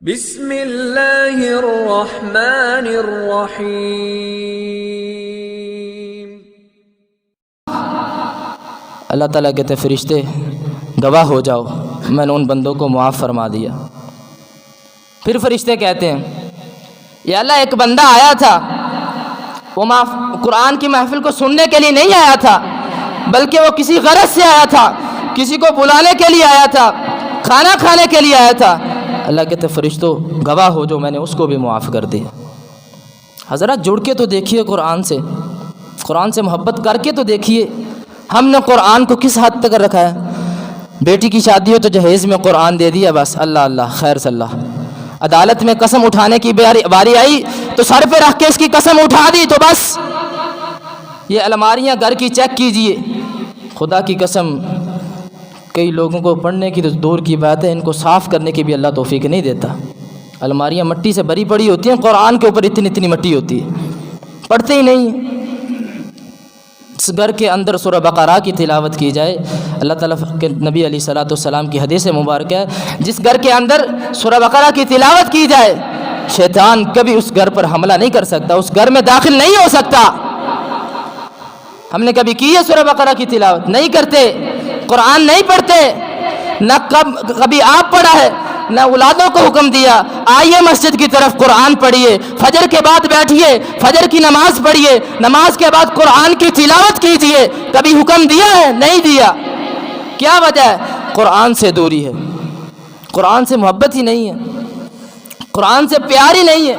بسم اللہ الرحمن الرحیم۔ اللہ تعالیٰ کہتے فرشتے گواہ ہو جاؤ، میں نے ان بندوں کو معاف فرما دیا۔ پھر فرشتے کہتے ہیں یا اللہ ایک بندہ آیا تھا، وہ قرآن کی محفل کو سننے کے لیے نہیں آیا تھا، بلکہ وہ کسی غرض سے آیا تھا، کسی کو بلانے کے لیے آیا تھا، کھانا کھانے کے لیے آیا تھا۔ اللہ کہتے فرشتوں گواہ ہو جو میں نے اس کو بھی معاف کر دیا۔ حضرات جڑ کے تو دیکھیے قرآن سے محبت کر کے تو دیکھیے ہم نے قرآن کو کس حد تک رکھا ہے۔ بیٹی کی شادی ہو تو جہیز میں قرآن دے دیا، بس اللہ اللہ خیر صلی اللہ۔ عدالت میں قسم اٹھانے کی باری آئی تو سر پہ رکھ کے اس کی قسم اٹھا دی تو بس۔ یہ الماریاں گھر کی چیک کیجئے، خدا کی قسم کئی لوگوں کو پڑھنے کی تو دور کی بات ہے، ان کو صاف کرنے کی بھی اللہ توفیق نہیں دیتا۔ الماریاں مٹی سے بھری پڑی ہوتی ہیں، قرآن کے اوپر اتنی مٹی ہوتی ہے، پڑھتے ہی نہیں۔ اس گھر کے اندر سورہ بقرہ کی تلاوت کی جائے، اللہ تعالیٰ کے نبی علیہ الصلوۃ والسلام کی حدیث مبارکہ ہے، جس گھر کے اندر سورہ بقرہ کی تلاوت کی جائے شیطان کبھی اس گھر پر حملہ نہیں کر سکتا، اس گھر میں داخل نہیں ہو سکتا۔ ہم نے کبھی کی ہے سورہ بقرہ کی تلاوت؟ نہیں کرتے، قرآن نہیں پڑھتے، نہ کبھی آپ پڑھا ہے، نہ اولادوں کو حکم دیا آئیے مسجد کی طرف قرآن پڑھیے، فجر کے بعد بیٹھیے، فجر کی نماز پڑھیے، نماز کے بعد قرآن کی تلاوت کیجیے، کبھی حکم دیا ہے؟ نہیں دیا۔ کیا وجہ ہے؟ قرآن سے دوری ہے، قرآن سے محبت ہی نہیں ہے، قرآن سے پیار ہی نہیں ہے۔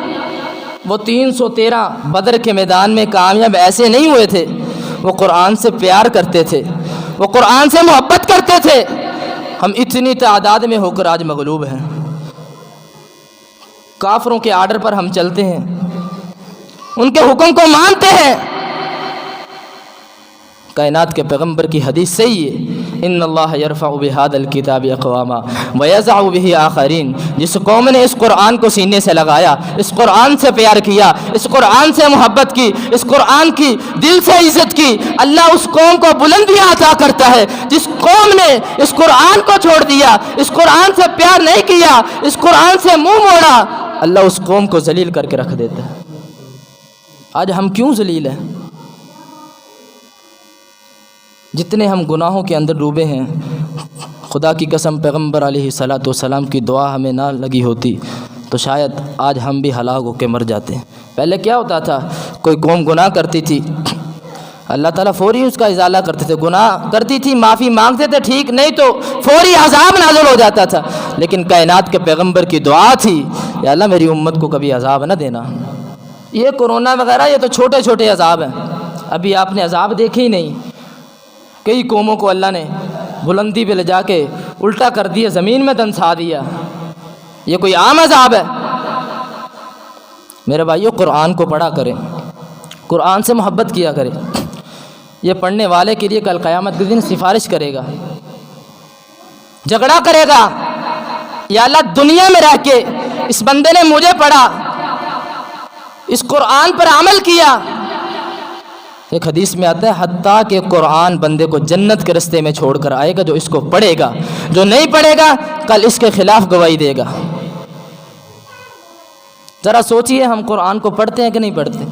وہ 313 بدر کے میدان میں کامیاب ایسے نہیں ہوئے تھے، وہ قرآن سے پیار کرتے تھے، وہ قرآن سے محبت کرتے تھے۔ ہم اتنی تعداد میں ہو کر آج مغلوب ہیں، کافروں کے آرڈر پر ہم چلتے ہیں، ان کے حکم کو مانتے ہیں۔ کائنات کے پیغمبر کی حدیث صحیح ہے، ان اللہ یرفع بہذا الکتاب اقواما ویضع بہ آخرین۔ جس قوم نے اس قرآن کو سینے سے لگایا، اس قرآن سے پیار کیا، اس قرآن سے محبت کی، اس قرآن کی دل سے عزت کی، اللہ اس قوم کو بلندیاں عطا کرتا ہے۔ جس قوم نے اس قرآن کو چھوڑ دیا، اس قرآن سے پیار نہیں کیا، اس قرآن سے منہ موڑا، اللہ اس قوم کو ذلیل کر کے رکھ دیتا ہے۔ آج ہم کیوں ذلیل ہیں؟ جتنے ہم گناہوں کے اندر ڈوبے ہیں، خدا کی قسم پیغمبر علیہ الصلوۃ والسلام کی دعا ہمیں نہ لگی ہوتی تو شاید آج ہم بھی ہلاک ہو کے مر جاتے ہیں۔ پہلے کیا ہوتا تھا، کوئی قوم گناہ کرتی تھی، اللہ تعالیٰ فوری اس کا ازالہ کرتے تھے، گناہ کرتی تھی معافی مانگتے تھے، ٹھیک نہیں تو فوری عذاب نازل ہو جاتا تھا۔ لیکن کائنات کے پیغمبر کی دعا تھی یا اللہ میری امت کو کبھی عذاب نہ دینا۔ یہ کورونا وغیرہ یہ تو چھوٹے چھوٹے عذاب ہیں، ابھی آپ نے عذاب دیکھے ہی نہیں۔ کئی قوموں کو اللہ نے بلندی پہ لے جا کے الٹا کر دیا، زمین میں دنسا دیا۔ یہ کوئی عام عذاب ہے؟ میرے بھائیو قرآن کو پڑھا کریں، قرآن سے محبت کیا کریں۔ یہ پڑھنے والے کے لیے کل قیامت کے دن سفارش کرے گا، جھگڑا کرے گا، یا اللہ دنیا میں رہ کے اس بندے نے مجھے پڑھا، اس قرآن پر عمل کیا۔ ایک حدیث میں آتا ہے حتیٰ کہ قرآن بندے کو جنت کے رستے میں چھوڑ کر آئے گا جو اس کو پڑھے گا، جو نہیں پڑھے گا کل اس کے خلاف گواہی دے گا۔ ذرا سوچئے ہم قرآن کو پڑھتے ہیں کہ نہیں پڑھتے؟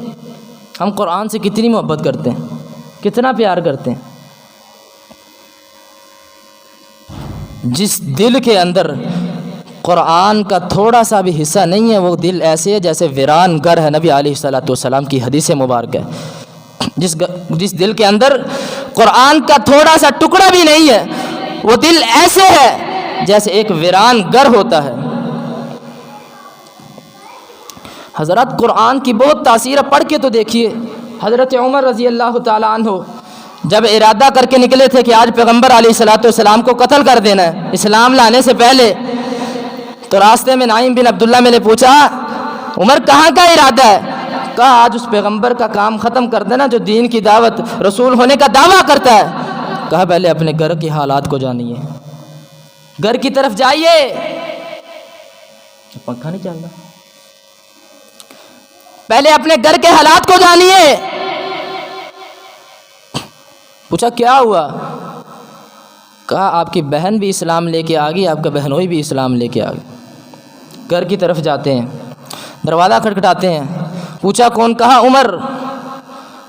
ہم قرآن سے کتنی محبت کرتے ہیں، کتنا پیار کرتے ہیں؟ جس دل کے اندر قرآن کا تھوڑا سا بھی حصہ نہیں ہے، وہ دل ایسے ہے جیسے ویران گھر ہے۔ نبی علیہ الصلوۃ والسلام کی حدیث مبارکہ ہے، جس دل کے اندر قرآن کا تھوڑا سا ٹکڑا بھی نہیں ہے، وہ دل ایسے ہے جیسے ایک ویران گھر ہوتا ہے۔ حضرات قرآن کی بہت تاثیر پڑھ کے تو دیکھیے۔ حضرت عمر رضی اللہ تعالیٰ عنہ جب ارادہ کر کے نکلے تھے کہ آج پیغمبر علیہ الصلوۃ والسلام کو قتل کر دینا ہے اسلام لانے سے پہلے، تو راستے میں نعیم بن عبداللہ میں نے پوچھا عمر کہاں کا ارادہ ہے؟ کہا آج اس پیغمبر کا کام ختم کر دینا جو دین کی دعوت رسول ہونے کا دعویٰ کرتا ہے۔ کہا پہلے اپنے گھر کے حالات کو جانیے، گھر کی طرف جائیے۔ پنکھا نہیں چل رہا، پہلے اپنے گھر کے حالات کو جانیے۔ پوچھا کیا ہوا؟ کہا آپ کی بہن بھی اسلام لے کے آ گئی، آپ کا بہنوئی بھی اسلام لے کے آ گئی۔ گھر کی طرف جاتے ہیں، دروازہ کھٹکھٹاتے ہیں، پوچھا کون؟ کہا عمر۔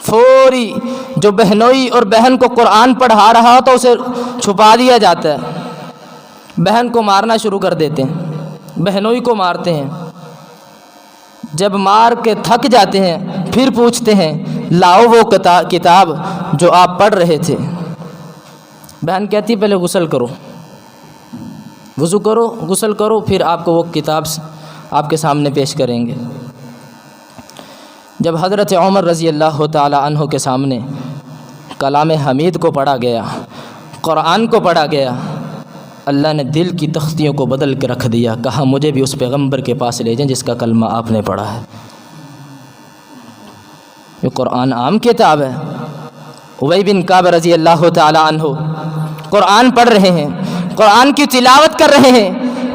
فوری جو بہنوئی اور بہن کو قرآن پڑھا رہا ہو تو اسے چھپا دیا جاتا ہے، بہن کو مارنا شروع کر دیتے ہیں، بہنوئی کو مارتے ہیں، جب مار کے تھک جاتے ہیں پھر پوچھتے ہیں لاؤ وہ کتاب جو آپ پڑھ رہے تھے۔ بہن کہتی پہلے غسل کرو، وضو کرو، غسل کرو، پھر آپ کو وہ کتاب آپ کے سامنے پیش کریں گے۔ جب حضرت عمر رضی اللہ تعالی عنہ کے سامنے کلام حمید کو پڑھا گیا، قرآن کو پڑھا گیا، اللہ نے دل کی تختیوں کو بدل کے رکھ دیا، کہا مجھے بھی اس پیغمبر کے پاس لے جائیں جس کا کلمہ آپ نے پڑھا ہے۔ یہ قرآن عام کتاب ہے۔ ابی بن کعب رضی اللہ تعالی عنہ قرآن پڑھ رہے ہیں، قرآن کی تلاوت کر رہے ہیں،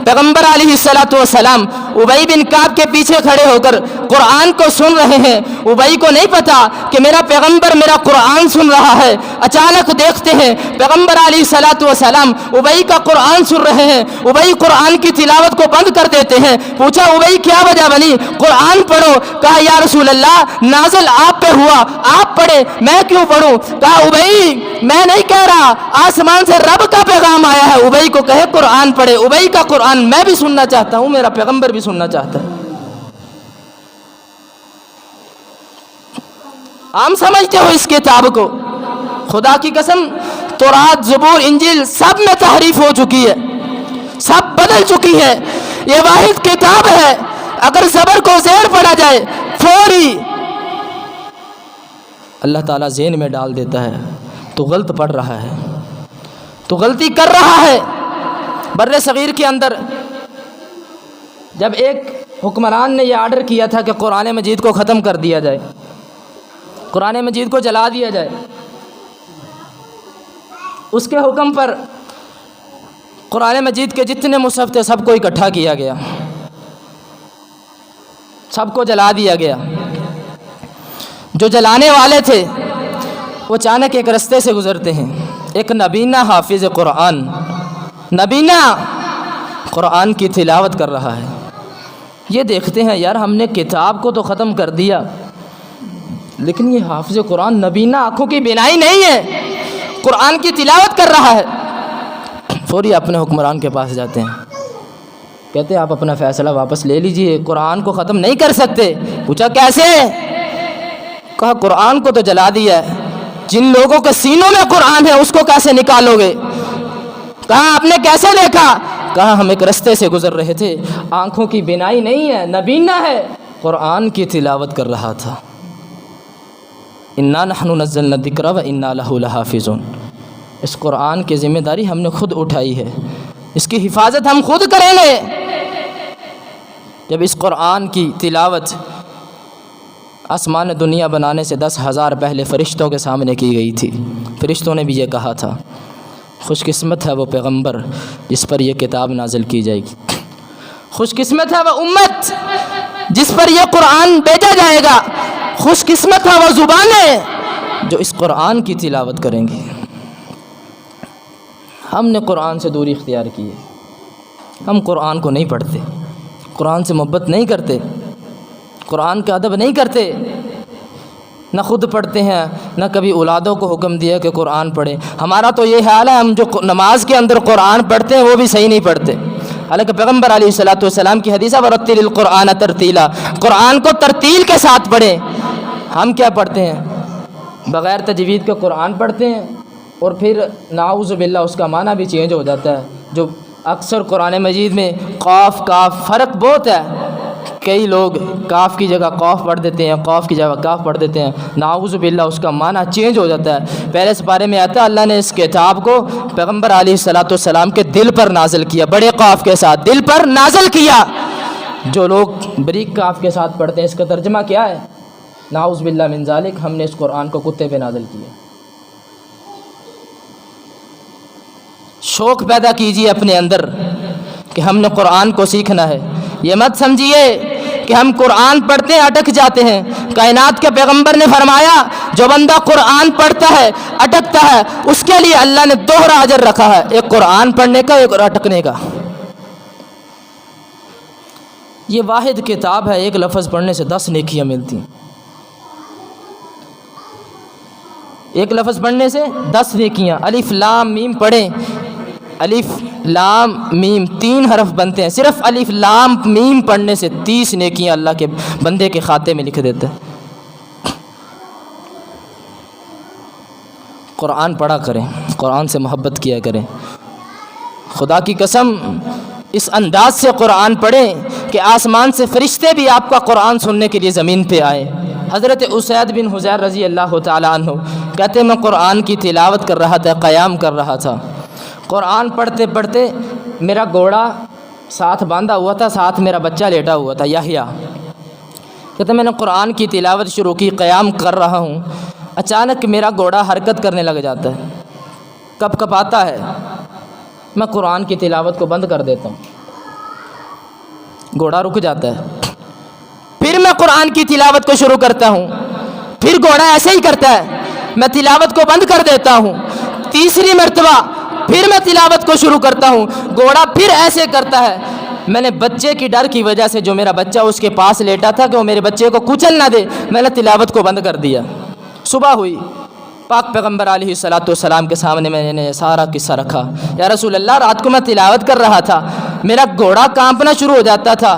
پیغمبر علیہ الصلوۃ والسلام ابی بن کعب کے پیچھے کھڑے ہو کر قرآن کو سن رہے ہیں۔ ابی کو نہیں پتا کہ میرا پیغمبر میرا قرآن سن رہا ہے۔ اچانک دیکھتے ہیں پیغمبر علیہ الصلوۃ والسلام ابی کا قرآن سن رہے ہیں، ابی قرآن کی تلاوت کو بند کر دیتے ہیں۔ پوچھا ابی کیا وجہ بنی؟ قرآن پڑھو۔ کہا یا رسول اللہ نازل آپ پہ ہوا، آپ پڑھے، میں کیوں پڑھوں؟ کہا ابی میں نہیں کہہ رہا، آسمان سے رب کا پیغام آیا ہے، ابی کو کہے قرآن پڑھے۔ ابی کا قرآن میں بھی سننا چاہتا ہوں، میرا پیغمبر بھی سننا چاہتا ہے۔ عام سمجھتے ہو اس کتاب کو؟ خدا کی قسم تورات، زبور، انجیل سب میں تحریف ہو چکی ہے، سب بدل چکی ہے۔ یہ واحد کتاب ہے، اگر زبر کو زیر پڑا جائے فوری اللہ تعالیٰ ذہن میں ڈال دیتا ہے تو غلط پڑھ رہا ہے، تو غلطی کر رہا ہے۔ بر صغیر کے اندر جب ایک حکمران نے یہ آرڈر کیا تھا کہ قرآن مجید کو ختم کر دیا جائے، قرآن مجید کو جلا دیا جائے، اس کے حکم پر قرآن مجید کے جتنے مصحف تھے سب کو اکٹھا کیا گیا، سب کو جلا دیا گیا۔ جو جلانے والے تھے وہ اچانک ایک رستے سے گزرتے ہیں، ایک نبینہ حافظ قرآن، نبینہ قرآن کی تلاوت کر رہا ہے۔ یہ دیکھتے ہیں یار ہم نے کتاب کو تو ختم کر دیا، لیکن یہ حافظ قرآن نبینہ آنکھوں کی بینائی نہیں ہے، قرآن کی تلاوت کر رہا ہے۔ فوری اپنے حکمران کے پاس جاتے ہیں، کہتے ہیں آپ اپنا فیصلہ واپس لے لیجئے، قرآن کو ختم نہیں کر سکتے۔ پوچھا کیسے؟ کہا قرآن کو تو جلا دیا ہے، جن لوگوں کے سینوں میں قرآن ہے اس کو کیسے نکالو گے؟ کہا آپ نے کیسے دیکھا؟ کہا ہم ایک رستے سے گزر رہے تھے، آنکھوں کی بینائی نہیں ہے، نبینہ ہے، قرآن کی تلاوت کر رہا تھا۔ انا نحن نزلنا الذکر وانا لہ لحافظون، اس قرآن کی ذمہ داری ہم نے خود اٹھائی ہے، اس کی حفاظت ہم خود کریں گے۔ جب اس قرآن کی تلاوت آسمان دنیا بنانے سے 10,000 پہلے فرشتوں کے سامنے کی گئی تھی، فرشتوں نے بھی یہ کہا تھا خوش قسمت ہے وہ پیغمبر جس پر یہ کتاب نازل کی جائے گی، خوش قسمت ہے وہ امت جس پر یہ قرآن بھیجا جائے گا، خوش قسمت ہے وہ زبانیں جو اس قرآن کی تلاوت کریں گی۔ ہم نے قرآن سے دوری اختیار کی ہے، ہم قرآن کو نہیں پڑھتے، قرآن سے محبت نہیں کرتے، قرآن کا ادب نہیں کرتے، نہ خود پڑھتے ہیں نہ کبھی اولادوں کو حکم دیا کہ قرآن پڑھیں۔ ہمارا تو یہ حال ہے، ہم جو نماز کے اندر قرآن پڑھتے ہیں وہ بھی صحیح نہیں پڑھتے، حالانکہ پیغمبر علیہ الصلوۃ والسلام کی حدیث ہے ورتل القرآن ترتیلا، قرآن کو ترتیل کے ساتھ پڑھیں۔ ہم کیا پڑھتے ہیں؟ بغیر تجوید کے قرآن پڑھتے ہیں اور پھر نعوذ باللہ اس کا معنی بھی چینج ہو جاتا ہے۔ جو اکثر قرآن مجید میں قاف کاف فرق بہت ہے، کئی لوگ کاف کی جگہ قاف پڑھ دیتے ہیں، قاف کی جگہ کاف پڑھ دیتے ہیں، نعوذ باللہ اس کا معنی چینج ہو جاتا ہے۔ پہلے سپارے میں آتا ہے اللہ نے اس کتاب کو پیغمبر علیہ الصلوۃ والسلام کے دل پر نازل کیا، بڑے قاف کے ساتھ دل پر نازل کیا۔ جو لوگ بریک کاف کے ساتھ پڑھتے ہیں اس کا ترجمہ کیا ہے؟ نعوذ باللہ من ذالک، ہم نے اس قرآن کو کتے پہ نازل کیا۔ شوق پیدا کیجیے اپنے اندر کہ ہم نے قرآن کو سیکھنا ہے، یہ مت سمجھیے کہ ہم قرآن پڑھتے ہیں اٹک جاتے ہیں۔ کائنات کے پیغمبر نے فرمایا جو بندہ قرآن پڑھتا ہے اٹکتا ہے اس کے لیے اللہ نے دوہرا اجر رکھا ہے، ایک قرآن پڑھنے کا ایک اور اٹکنے کا۔ یہ واحد کتاب ہے، ایک لفظ پڑھنے سے 10 نیکیاں ملتی ہیں، ایک لفظ پڑھنے سے 10 نیکیاں۔ الف لام میم پڑھیں، الف لام میم 3 حرف بنتے ہیں، صرف الف لام میم پڑھنے سے 30 نیکیاں اللہ کے بندے کے کھاتے میں لکھ دیتے ہیں۔ قرآن پڑھا کریں، قرآن سے محبت کیا کریں، خدا کی قسم اس انداز سے قرآن پڑھیں کہ آسمان سے فرشتے بھی آپ کا قرآن سننے کے لیے زمین پہ آئے۔ حضرت اسید بن حضیر رضی اللہ تعالیٰ عنہ کہتے ہیں میں قرآن کی تلاوت کر رہا تھا، قیام کر رہا تھا، قرآن پڑھتے پڑھتے میرا گھوڑا ساتھ باندھا ہوا تھا، ساتھ میرا بچہ لیٹا ہوا تھا یحییٰ۔ کہتے میں نے قرآن کی تلاوت شروع کی، قیام کر رہا ہوں، اچانک میرا گھوڑا حرکت کرنے لگ جاتا ہے، کب کب آتا ہے، میں قرآن کی تلاوت کو بند کر دیتا ہوں، گھوڑا رک جاتا ہے، پھر میں قرآن کی تلاوت کو شروع کرتا ہوں، پھر گھوڑا ایسے ہی کرتا ہے، میں تلاوت کو بند کر دیتا ہوں، تیسری مرتبہ پھر میں تلاوت کو شروع کرتا ہوں، گھوڑا پھر ایسے کرتا ہے۔ میں نے بچے کی ڈر کی وجہ سے، جو میرا بچہ اس کے پاس لیٹا تھا کہ وہ میرے بچے کو کچل نہ دے، میں نے تلاوت کو بند کر دیا۔ صبح ہوئی، پاک پیغمبر علیہ الصلوۃ والسلام کے سامنے میں نے سارا قصہ رکھا، یا رسول اللہ رات کو میں تلاوت کر رہا تھا، میرا گھوڑا کانپنا شروع ہو جاتا تھا۔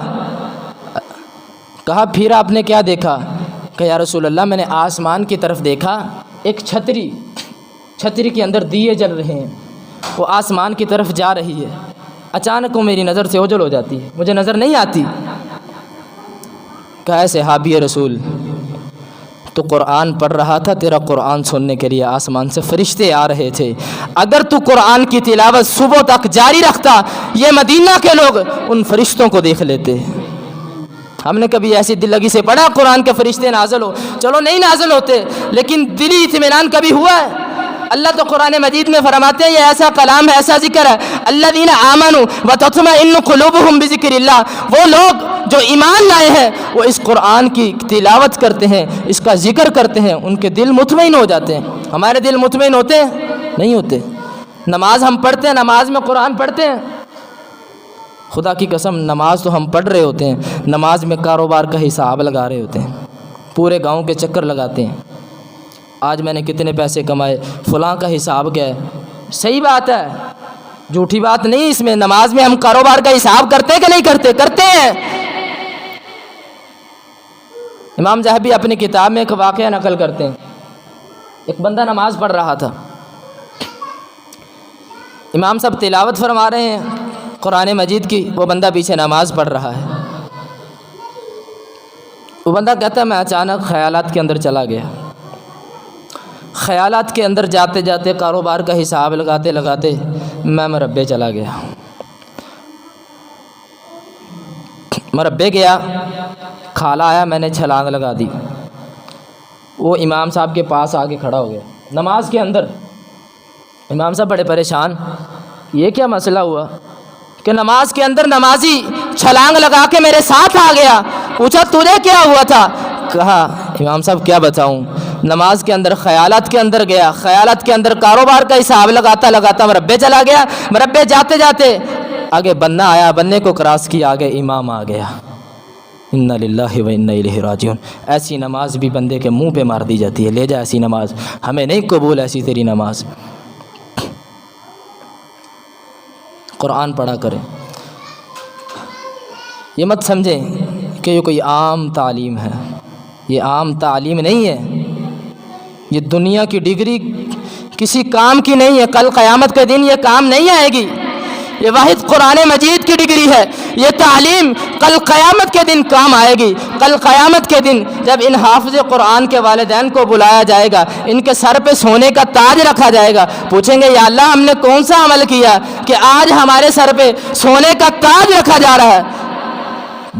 کہا پھر آپ نے کیا دیکھا؟ کہ یا رسول اللہ میں نے آسمان کی طرف دیکھا، ایک چھتری کے اندر دیے جل رہے ہیں، وہ آسمان کی طرف جا رہی ہے، اچانک وہ میری نظر سے اوجھل ہو جاتی ہے، مجھے نظر نہیں آتی۔ کہا صحابی رسول تو قرآن پڑھ رہا تھا، تیرا قرآن سننے کے لیے آسمان سے فرشتے آ رہے تھے، اگر تو قرآن کی تلاوت صبح تک جاری رکھتا، یہ مدینہ کے لوگ ان فرشتوں کو دیکھ لیتے۔ ہم نے کبھی ایسی دل لگی سے پڑھا قرآن کے فرشتے نازل ہو؟ چلو نہیں نازل ہوتے، لیکن دلی اطمینان کبھی ہوا ہے؟ اللہ تو قرآن مجید میں فرماتے ہیں یہ ایسا کلام ہے، ایسا ذکر ہے، الذین آمنوا وتطمئن قلوبہم بذکر اللہ، وہ لوگ جو ایمان لائے ہیں وہ اس قرآن کی تلاوت کرتے ہیں، اس کا ذکر کرتے ہیں، ان کے دل مطمئن ہو جاتے ہیں۔ ہمارے دل مطمئن ہوتے ہیں؟ نہیں ہوتے۔ نماز ہم پڑھتے ہیں، نماز میں قرآن پڑھتے ہیں، خدا کی قسم نماز تو ہم پڑھ رہے ہوتے ہیں، نماز میں کاروبار کا حساب لگا رہے ہوتے ہیں، پورے گاؤں کے چکر لگاتے ہیں، آج میں نے کتنے پیسے کمائے، فلاں کا حساب کیا ہے۔ صحیح بات ہے، جھوٹی بات نہیں، اس میں نماز میں ہم کاروبار کا حساب کرتے کہ نہیں کرتے؟ کرتے ہیں۔ امام ذہبی اپنی کتاب میں ایک واقعہ نقل کرتے ہیں، ایک بندہ نماز پڑھ رہا تھا، امام صاحب تلاوت فرما رہے ہیں قرآن مجید کی، وہ بندہ پیچھے نماز پڑھ رہا ہے۔ وہ بندہ کہتا ہے میں اچانک خیالات کے اندر چلا گیا، خیالات کے اندر جاتے جاتے کاروبار کا حساب لگاتے لگاتے میں مربے چلا گیا، مربے گیا، کھالا آیا، میں نے چھلانگ لگا دی۔ وہ امام صاحب کے پاس آ کے کھڑا ہو گیا نماز کے اندر۔ امام صاحب بڑے پریشان، یہ کیا مسئلہ ہوا کہ نماز کے اندر نمازی چھلانگ لگا کے میرے ساتھ آ گیا؟ پوچھا تجھے کیا ہوا تھا؟ کہا امام صاحب کیا بتاؤں، نماز کے اندر خیالات کے اندر گیا، خیالات کے اندر کاروبار کا حساب لگاتا لگاتا مربے چلا گیا، مربے جاتے جاتے آگے بندہ آیا، بندے کو کراس کیا، آگے امام آ گیا۔ انا للہ و انا الیہ راجعون۔ ایسی نماز بھی بندے کے منہ پہ مار دی جاتی ہے، لے جا ایسی نماز، ہمیں نہیں قبول ایسی تیری نماز۔ قرآن پڑھا کریں، یہ مت سمجھیں کہ یہ کوئی عام تعلیم ہے، یہ عام تعلیم نہیں ہے، یہ دنیا کی ڈگری کسی کام کی نہیں ہے، کل قیامت کے دن یہ کام نہیں آئے گی، یہ واحد قرآن مجید کی ڈگری ہے، یہ تعلیم کل قیامت کے دن کام آئے گی۔ کل قیامت کے دن جب ان حافظ قرآن کے والدین کو بلایا جائے گا، ان کے سر پہ سونے کا تاج رکھا جائے گا، پوچھیں گے یا اللہ ہم نے کون سا عمل کیا کہ آج ہمارے سر پہ سونے کا تاج رکھا جا رہا ہے؟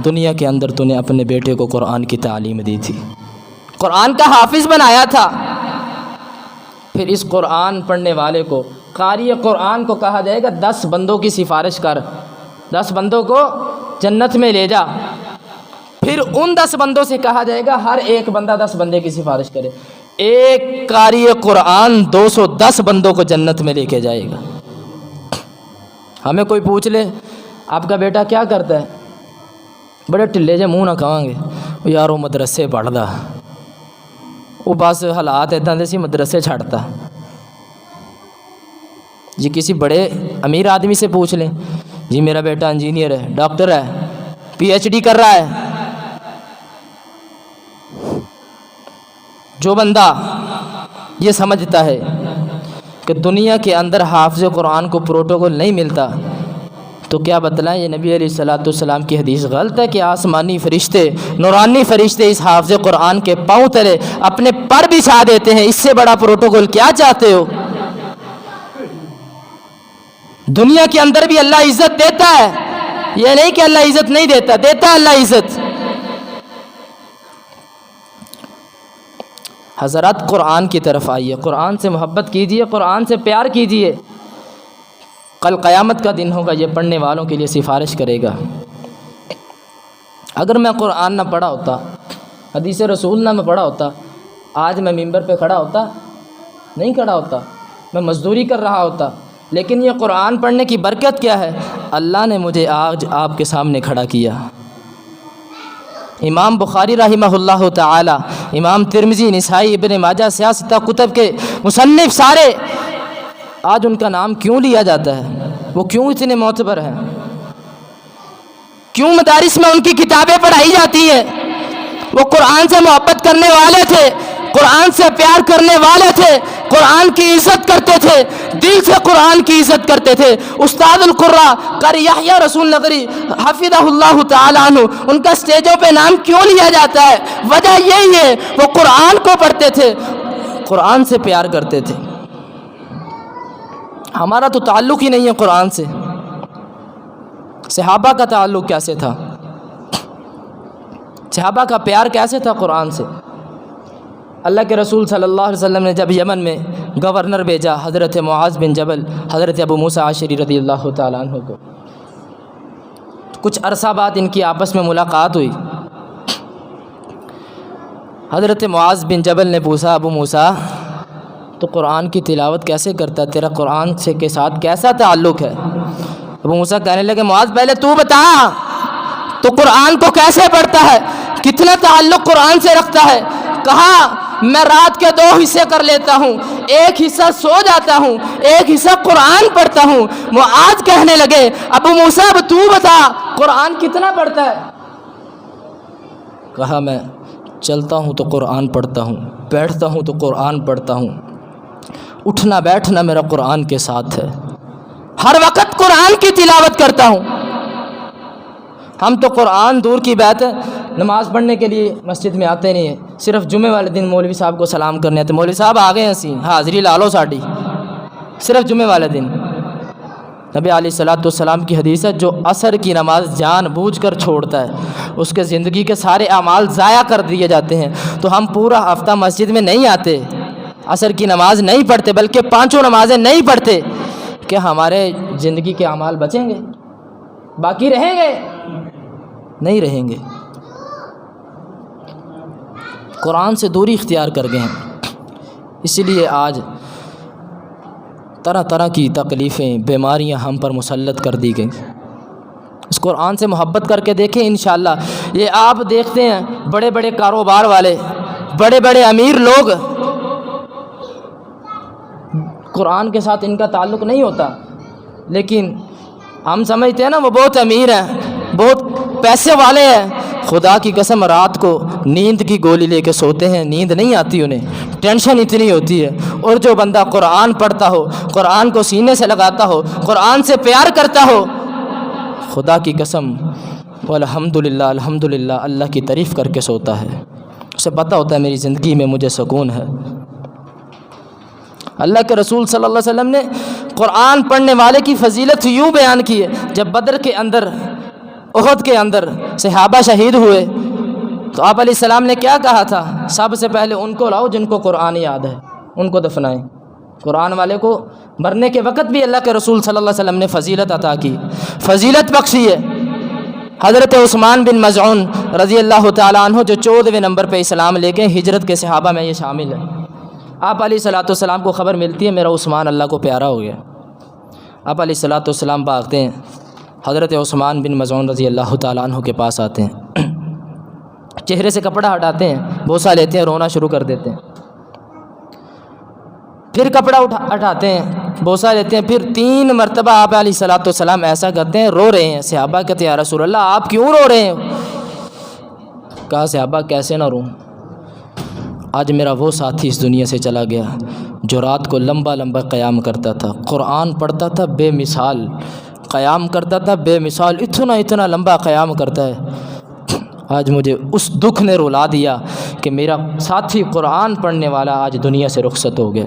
دنیا کے اندر تو نے اپنے بیٹے کو قرآن کی تعلیم دی تھی، قرآن کا حافظ بنایا تھا، پھر اس قرآن پڑھنے والے کو، قاری قرآن کو کہا جائے گا 10 بندوں کی سفارش کر، 10 بندوں کو جنت میں لے جا، پھر ان 10 بندوں سے کہا جائے گا ہر ایک بندہ 10 بندے کی سفارش کرے، ایک قاری قرآن 210 بندوں کو جنت میں لے کے جائے گا۔ ہمیں کوئی پوچھ لے آپ کا بیٹا کیا کرتا ہے، بڑے ٹلے جے منہ نہ کہاں گے یار وہ مدرسے پڑھدا، وہ بس حالات اتنا دے سی مدرسے چھڑتا۔ جی کسی بڑے امیر آدمی سے پوچھ لیں، جی میرا بیٹا انجینئر ہے، ڈاکٹر ہے، پی ایچ ڈی کر رہا ہے۔ جو بندہ یہ سمجھتا ہے کہ دنیا کے اندر حافظ قرآن کو پروٹوکول نہیں ملتا، تو کیا بتلائیں یہ نبی علیہ الصلوۃ والسلام کی حدیث غلط ہے کہ آسمانی فرشتے، نورانی فرشتے اس حافظ قرآن کے پاؤں تلے اپنے پر بچھا دیتے ہیں؟ اس سے بڑا پروٹوکول کیا چاہتے ہو؟ دنیا کے اندر بھی اللہ عزت دیتا ہے، یہ نہیں کہ اللہ عزت نہیں دیتا، دیتا ہے اللہ عزت۔ حضرات قرآن کی طرف آئیے، قرآن سے محبت کیجیے، قرآن سے پیار کیجیے۔ کل قیامت کا دن ہوگا، یہ پڑھنے والوں کے لیے سفارش کرے گا۔ اگر میں قرآن نہ پڑھا ہوتا، حدیث رسول نہ میں پڑھا ہوتا، آج میں ممبر پہ کھڑا ہوتا؟ نہیں کھڑا ہوتا، میں مزدوری کر رہا ہوتا۔ لیکن یہ قرآن پڑھنے کی برکت کیا ہے؟ اللہ نے مجھے آج آپ کے سامنے کھڑا کیا۔ امام بخاری رحمہ اللہ تعالی، امام ترمذی، نسائی، ابن ماجہ، سیاستہ کتب کے مصنف سارے، آج ان کا نام کیوں لیا جاتا ہے؟ وہ کیوں اتنے معتبر ہیں؟ کیوں مدارس میں ان کی کتابیں پڑھائی جاتی ہیں؟ وہ قرآن سے محبت کرنے والے تھے، قرآن سے پیار کرنے والے تھے، قرآن کی عزت کرتے تھے، دل سے قرآن کی عزت کرتے تھے۔ استاد القراء قاری یحییٰ رسول نگری حفظہ اللہ تعالی عنہ، ان کا اسٹیجوں پہ نام کیوں لیا جاتا ہے؟ وجہ یہی ہے وہ قرآن کو پڑھتے تھے، قرآن سے پیار کرتے تھے۔ ہمارا تو تعلق ہی نہیں ہے قرآن سے۔ صحابہ کا تعلق کیسے تھا؟ صحابہ کا پیار کیسے تھا قرآن سے؟ اللہ کے رسول صلی اللہ علیہ وسلم نے جب یمن میں گورنر بھیجا حضرت معاذ بن جبل، حضرت ابو موسیٰ عاشری رضی اللہ تعالیٰ عنہ کو، کچھ عرصہ بعد ان کی آپس میں ملاقات ہوئی۔ حضرت معاذ بن جبل نے پوچھا، ابو موسیٰ تو قرآن کی تلاوت کیسے کرتا ہے؟ تیرا قرآن سے کے ساتھ کیسا تعلق ہے؟ ابو موسیٰ کہنے لگے، معاذ پہلے تو بتا، تو قرآن کو کیسے پڑھتا ہے؟ کتنا تعلق قرآن سے رکھتا ہے؟ کہا میں رات کے 2 حصے کر لیتا ہوں، ایک حصہ سو جاتا ہوں، ایک حصہ قرآن پڑھتا ہوں۔ معاذ کہنے لگے، ابو موسیٰ اب تو بتا قرآن کتنا پڑھتا ہے؟ کہا میں چلتا ہوں تو قرآن پڑھتا ہوں، بیٹھتا ہوں تو قرآن پڑھتا ہوں، اٹھنا بیٹھنا میرا قرآن کے ساتھ ہے، ہر وقت قرآن کی تلاوت کرتا ہوں۔ ہم تو قرآن دور کی بات ہے، نماز پڑھنے کے لیے مسجد میں آتے نہیں ہیں، صرف جمعے والے دن مولوی صاحب کو سلام کرنے آتے، مولوی صاحب آ گئے ہیں، حاضری لا لو ساڈی، صرف جمعے والے دن۔ نبی علیہ الصلوۃ والسلام کی حدیث ہے، جو عصر کی نماز جان بوجھ کر چھوڑتا ہے اس کے زندگی کے سارے اعمال ضائع کر دیے جاتے ہیں۔ تو ہم پورا ہفتہ مسجد میں نہیں آتے، عصر کی نماز نہیں پڑھتے، بلکہ 5 نمازیں نہیں پڑھتے، کہ ہمارے زندگی کے اعمال بچیں گے؟ باقی رہیں گے؟ نہیں رہیں گے۔ قرآن سے دوری اختیار کر گئے ہیں، اسی لیے آج طرح طرح کی تکلیفیں، بیماریاں ہم پر مسلط کر دی گئیں۔ اس قرآن سے محبت کر کے دیکھیں انشاءاللہ۔ یہ آپ دیکھتے ہیں بڑے بڑے کاروبار والے، بڑے بڑے امیر لوگ، قرآن کے ساتھ ان کا تعلق نہیں ہوتا، لیکن ہم سمجھتے ہیں نا وہ بہت امیر ہیں، بہت پیسے والے ہیں۔ خدا کی قسم رات کو نیند کی گولی لے کے سوتے ہیں، نیند نہیں آتی انہیں، ٹینشن اتنی ہوتی ہے۔ اور جو بندہ قرآن پڑھتا ہو، قرآن کو سینے سے لگاتا ہو، قرآن سے پیار کرتا ہو، خدا کی قسم الحمدللہ الحمدللہ اللہ کی تعریف کر کے سوتا ہے، اسے پتہ ہوتا ہے میری زندگی میں مجھے سکون ہے۔ اللہ کے رسول صلی اللہ علیہ وسلم نے قرآن پڑھنے والے کی فضیلت یوں بیان کی ہے، جب بدر کے اندر، احد کے اندر صحابہ شہید ہوئے تو آپ علیہ السلام نے کیا کہا تھا؟ سب سے پہلے ان کو لاؤ جن کو قرآن یاد ہے، ان کو دفنائیں۔ قرآن والے کو مرنے کے وقت بھی اللہ کے رسول صلی اللہ علیہ وسلم نے فضیلت عطا کی، فضیلت بخشی ہے۔ حضرت عثمان بن مظعون رضی اللہ تعالیٰ عنہ جو 14ویں نمبر پہ اسلام لے کے ہجرت کے صحابہ میں یہ شامل ہے۔ آپ علیہ الصلوۃ والسلام کو خبر ملتی ہے میرا عثمان اللہ کو پیارا ہو گیا۔ آپ علیہ الصلوۃ والسلام بھاگتے ہیں، حضرت عثمان بن مظعون رضی اللہ تعالیٰ عنہ کے پاس آتے ہیں، چہرے سے کپڑا ہٹاتے ہیں، بوسہ لیتے ہیں، رونا شروع کر دیتے ہیں، پھر کپڑا ہٹاتے ہیں، بوسہ لیتے ہیں، پھر 3 مرتبہ آپ علیہ الصلوۃ والسلام ایسا کرتے ہیں، رو رہے ہیں۔ صحابہ کہتے ہیں یا رسول اللہ آپ کیوں رو رہے ہیں؟ کہا صحابہ کیسے نہ روں، آج میرا وہ ساتھی اس دنیا سے چلا گیا جو رات کو لمبا لمبا قیام کرتا تھا، قرآن پڑھتا تھا، بے مثال قیام کرتا تھا، بے مثال اتنا لمبا قیام کرتا ہے، آج مجھے اس دکھ نے رلا دیا کہ میرا ساتھی قرآن پڑھنے والا آج دنیا سے رخصت ہو گیا۔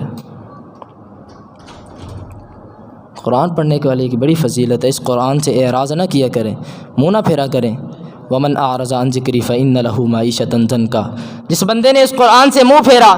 قرآن پڑھنے کے والے کی بڑی فضیلت ہے، اس قرآن سے اعراض نہ کیا کریں، منہ نہ پھیرا کریں۔ ومن اعرض عن ذکری فإن له معیشۃ ضنکا، جس بندے نے اس قرآن سے منہ پھیرا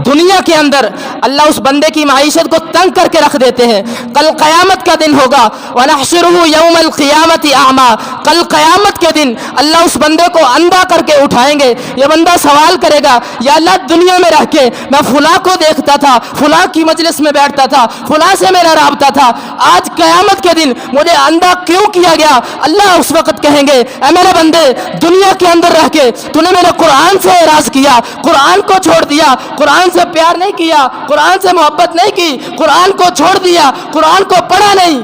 دنیا کے اندر اللہ اس بندے کی معیشت کو تنگ کر کے رکھ دیتے ہیں۔ کل قیامت کا دن ہوگا، ونحشرہ یوم القیامت اعمی، کل قیامت کے دن اللہ اس بندے کو اندھا کر کے اٹھائیں گے۔ یہ بندہ سوال کرے گا یا اللہ دنیا میں رہ کے میں فلاں کو دیکھتا تھا، فلاں کی مجلس میں بیٹھتا تھا، فلاں سے میرا رابطہ تھا، آج قیامت کے دن مجھے اندھا کیوں کیا گیا؟ اللہ اس وقت کہیں گے اے میرے بندے، دنیا کے اندر رہ کے تو نے میرے قرآن سے اعراض کیا، قرآن کو چھوڑ دیا، قرآن سے پیار نہیں کیا، قرآن سے محبت نہیں کی، قرآن کو چھوڑ دیا، قرآن کو پڑھا نہیں۔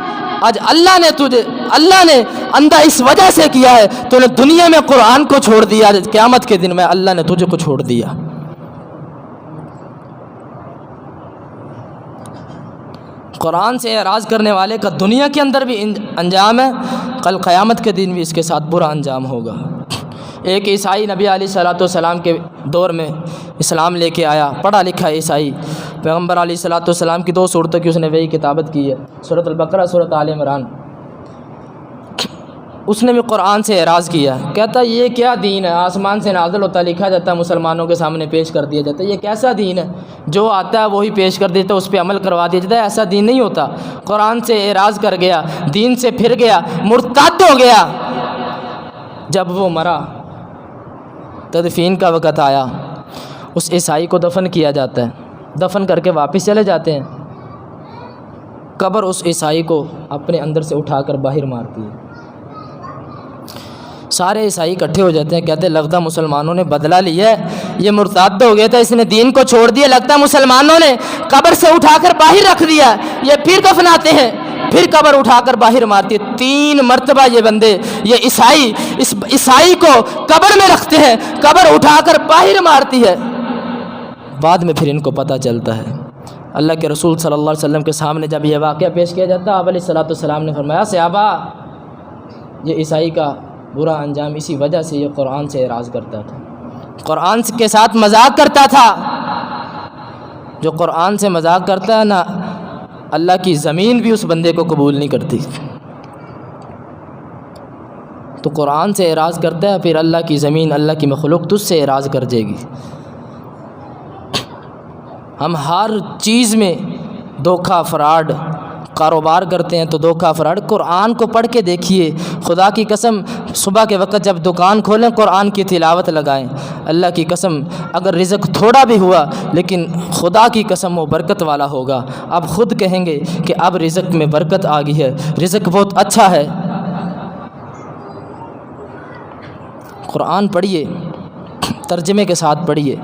آج اللہ نے اندھا اس وجہ سے کیا ہے، تو نے دنیا میں قرآن کو چھوڑ دیا، قیامت کے دن میں اللہ نے تجھے کو چھوڑ دیا۔ قرآن سے اعراض کرنے والے کا دنیا کے اندر بھی انجام ہے، کل قیامت کے دن بھی اس کے ساتھ برا انجام ہوگا۔ ایک عیسائی نبی علیہ الصلوۃ والسلام کے دور میں اسلام لے کے آیا، پڑھا لکھا عیسائی، پیغمبر علیہ الصلوۃ والسلام کی 2 صورتوں کی اس نے وہی کتابت کی ہے، سورۃ البقرہ، سورۃ آل عمران۔ اس نے بھی قرآن سے اعراض کیا، کہتا یہ کیا دین ہے، آسمان سے نازل ہوتا، لکھا جاتا ہے، مسلمانوں کے سامنے پیش کر دیا جاتا ہے، یہ کیسا دین ہے؟ جو آتا ہے وہی پیش کر دیتا ہے، اس پہ عمل کروا دیا جاتا ہے، ایسا دین نہیں ہوتا۔ قرآن سے اعراض کر گیا، دین سے پھر گیا، مرتد ہو گیا۔ جب وہ مرا، تدفین کا وقت آیا، اس عیسائی کو دفن کیا جاتا ہے، دفن کر کے واپس چلے جاتے ہیں، قبر اس عیسائی کو اپنے اندر سے اٹھا کر باہر مارتی ہے۔ سارے عیسائی اکٹھے ہو جاتے ہیں، کہتے ہیں لگتا مسلمانوں نے بدلہ لیا ہے، یہ مرتد ہو گیا تھا، اس نے دین کو چھوڑ دیا، لگتا مسلمانوں نے قبر سے اٹھا کر باہر رکھ دیا، یہ پھر دفناتے ہیں، پھر قبر اٹھا کر باہر مارتی ہے۔ 3 مرتبہ یہ بندے، یہ عیسائی اس عیسائی کو قبر میں رکھتے ہیں، قبر اٹھا کر باہر مارتی ہے۔ بعد میں پھر ان کو پتہ چلتا ہے، اللہ کے رسول صلی اللہ علیہ وسلم کے سامنے جب یہ واقعہ پیش کیا جاتا ہے، آپ علیہ الصلوۃ والسلام نے فرمایا صحابہ یہ عیسائی کا برا انجام اسی وجہ سے یہ قرآن سے اعراض کرتا تھا، قرآن کے ساتھ مذاق کرتا تھا۔ جو قرآن سے مذاق کرتا ہے نا، اللہ کی زمین بھی اس بندے کو قبول نہیں کرتی۔ تو قرآن سے اعراض کرتا ہے، پھر اللہ کی زمین، اللہ کی مخلوق تجھ سے اعراض کر دے گی۔ ہم ہر چیز میں دھوکہ، فراڈ، کاروبار کرتے ہیں تو دھوکہ فراڈ۔ قرآن کو پڑھ کے دیکھیے، خدا کی قسم صبح کے وقت جب دکان کھولیں قرآن کی تلاوت لگائیں، اللہ کی قسم اگر رزق تھوڑا بھی ہوا لیکن خدا کی قسم وہ برکت والا ہوگا۔ آپ خود کہیں گے کہ اب رزق میں برکت آ گئی ہے، رزق بہت اچھا ہے۔ قرآن پڑھیے، ترجمے کے ساتھ پڑھیے،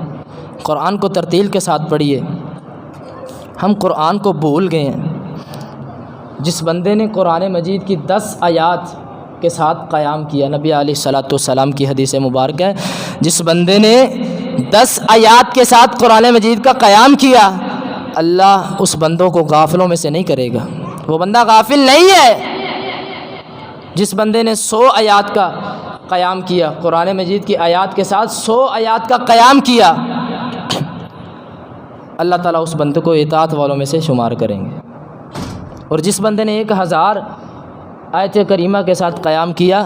قرآن کو ترتیل کے ساتھ پڑھیے۔ ہم قرآن کو بھول گئے ہیں۔ جس بندے نے قرآن مجید کی 10 آیات کے ساتھ قیام کیا، نبی علیہ الصلوۃ والسلام کی حدیث مبارکہ ہے، جس بندے نے 10 آیات کے ساتھ قرآن مجید کا قیام کیا، اللہ اس بندوں کو غافلوں میں سے نہیں کرے گا، وہ بندہ غافل نہیں ہے۔ جس بندے نے 100 آیات کا قیام کیا، قرآن مجید کی آیات کے ساتھ 100 آیات کا قیام کیا، اللہ تعالیٰ اس بندے کو اطاعت والوں میں سے شمار کریں گے۔ اور جس بندے نے 1000 آیت کریمہ کے ساتھ قیام کیا،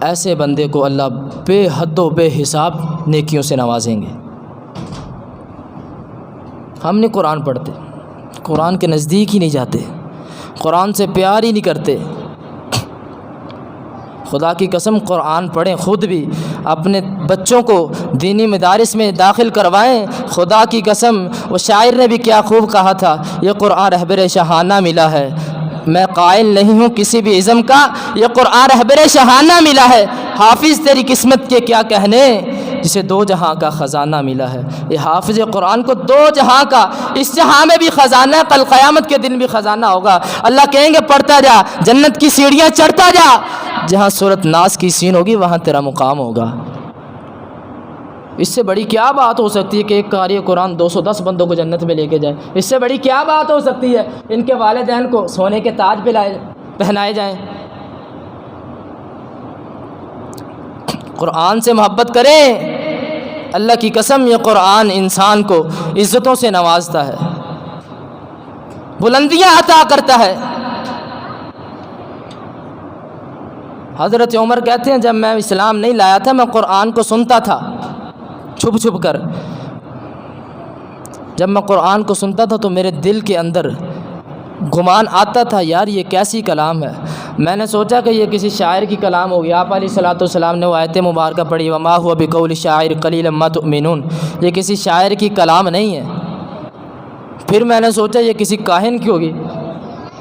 ایسے بندے کو اللہ بے حد و بے حساب نیکیوں سے نوازیں گے۔ ہم نہیں قرآن پڑھتے، قرآن کے نزدیک ہی نہیں جاتے، قرآن سے پیار ہی نہیں کرتے۔ خدا کی قسم قرآن پڑھیں، خود بھی اپنے بچوں کو دینی مدارس میں داخل کروائیں۔ خدا کی قسم وہ شاعر نے بھی کیا خوب کہا تھا، یہ قرآن رہبر شاہانہ ملا ہے، میں قائل نہیں ہوں کسی بھی ازم کا، یہ قرآن رہبر شہانہ ملا ہے، حافظ تیری قسمت کے کیا کہنے، جسے دو جہاں کا خزانہ ملا ہے۔ یہ حافظ قرآن کو دو جہاں کا، اس جہاں میں بھی خزانہ ہے، کل قیامت کے دن بھی خزانہ ہوگا۔ اللہ کہیں گے پڑھتا جا، جنت کی سیڑھیاں چڑھتا جا، جہاں سورۃ ناس کی سین ہوگی وہاں تیرا مقام ہوگا۔ اس سے بڑی کیا بات ہو سکتی ہے کہ ایک قاری قرآن 210 بندوں کو جنت میں لے کے جائے؟ اس سے بڑی کیا بات ہو سکتی ہے ان کے والدین کو سونے کے تاج پہنائے جائیں؟ قرآن سے محبت کریں، اللہ کی قسم یہ قرآن انسان کو عزتوں سے نوازتا ہے، بلندیاں عطا کرتا ہے۔ حضرت عمر کہتے ہیں جب میں اسلام نہیں لایا تھا میں قرآن کو سنتا تھا چھپ چھپ کر، جب میں قرآن کو سنتا تھا تو میرے دل کے اندر گمان آتا تھا یار یہ کیسی کلام ہے۔ میں نے سوچا کہ یہ کسی شاعر کی کلام ہوگی۔ آپ علیہ الصلوۃ والسلام نے وہ آیت مبارکہ پڑھی وما هو بقول شاعر قلیلا ما تؤمنون، یہ کسی شاعر کی کلام نہیں ہے۔ پھر میں نے سوچا یہ کسی کاہن کی ہوگی۔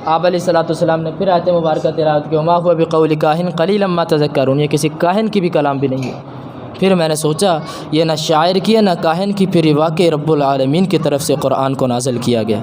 آپ علیہ الصلوۃ والسلام نے پھر آیت مبارکہ تلاوت کی وما هو بقول کاہن قلیلا ما تذکرون، یہ کسی کاہن کی بھی کلام بھی نہیں ہے۔ پھر میں نے سوچا یہ نہ شاعر کی ہے نہ کاہن کی، پھر یہ واقع رب العالمین کی طرف سے قرآن کو نازل کیا گیا۔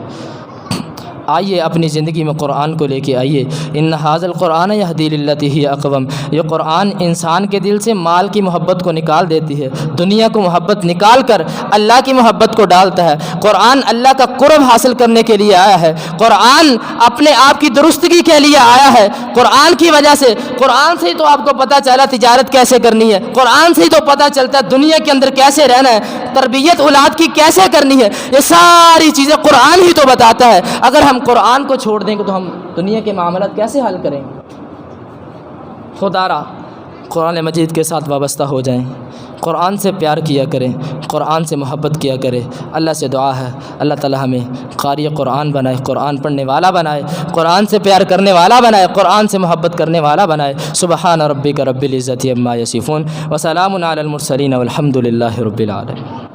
آئیے اپنی زندگی میں قرآن کو لے کے آئیے۔ ان ھذا القرآن یہدی للتی ہی اقوم، یہ قرآن انسان کے دل سے مال کی محبت کو نکال دیتی ہے، دنیا کو محبت نکال کر اللہ کی محبت کو ڈالتا ہے۔ قرآن اللہ کا قرب حاصل کرنے کے لیے آیا ہے، قرآن اپنے آپ کی درستگی کے لیے آیا ہے۔ قرآن کی وجہ سے، قرآن سے ہی تو آپ کو پتہ چلا تجارت کیسے کرنی ہے، قرآن سے ہی تو پتہ چلتا ہے دنیا کے اندر کیسے رہنا ہے، تربیت اولاد کی کیسے کرنی ہے، یہ ساری چیزیں قرآن ہی تو بتاتا ہے۔ اگر ہم قرآن کو چھوڑ دیں گے تو ہم دنیا کے معاملات کیسے حل کریں گے؟ خدا را قرآن مجید کے ساتھ وابستہ ہو جائیں، قرآن سے پیار کیا کریں، قرآن سے محبت کیا کریں۔ اللہ سے دعا ہے اللہ تعالی ہمیں قاری قرآن بنائے، قرآن پڑھنے والا بنائے، قرآن سے پیار کرنے والا بنائے، قرآن سے محبت کرنے والا بنائے۔ سبحان ربک رب العزت عما یصفون وسلام علی المرسلین والحمد للہ رب العالمین۔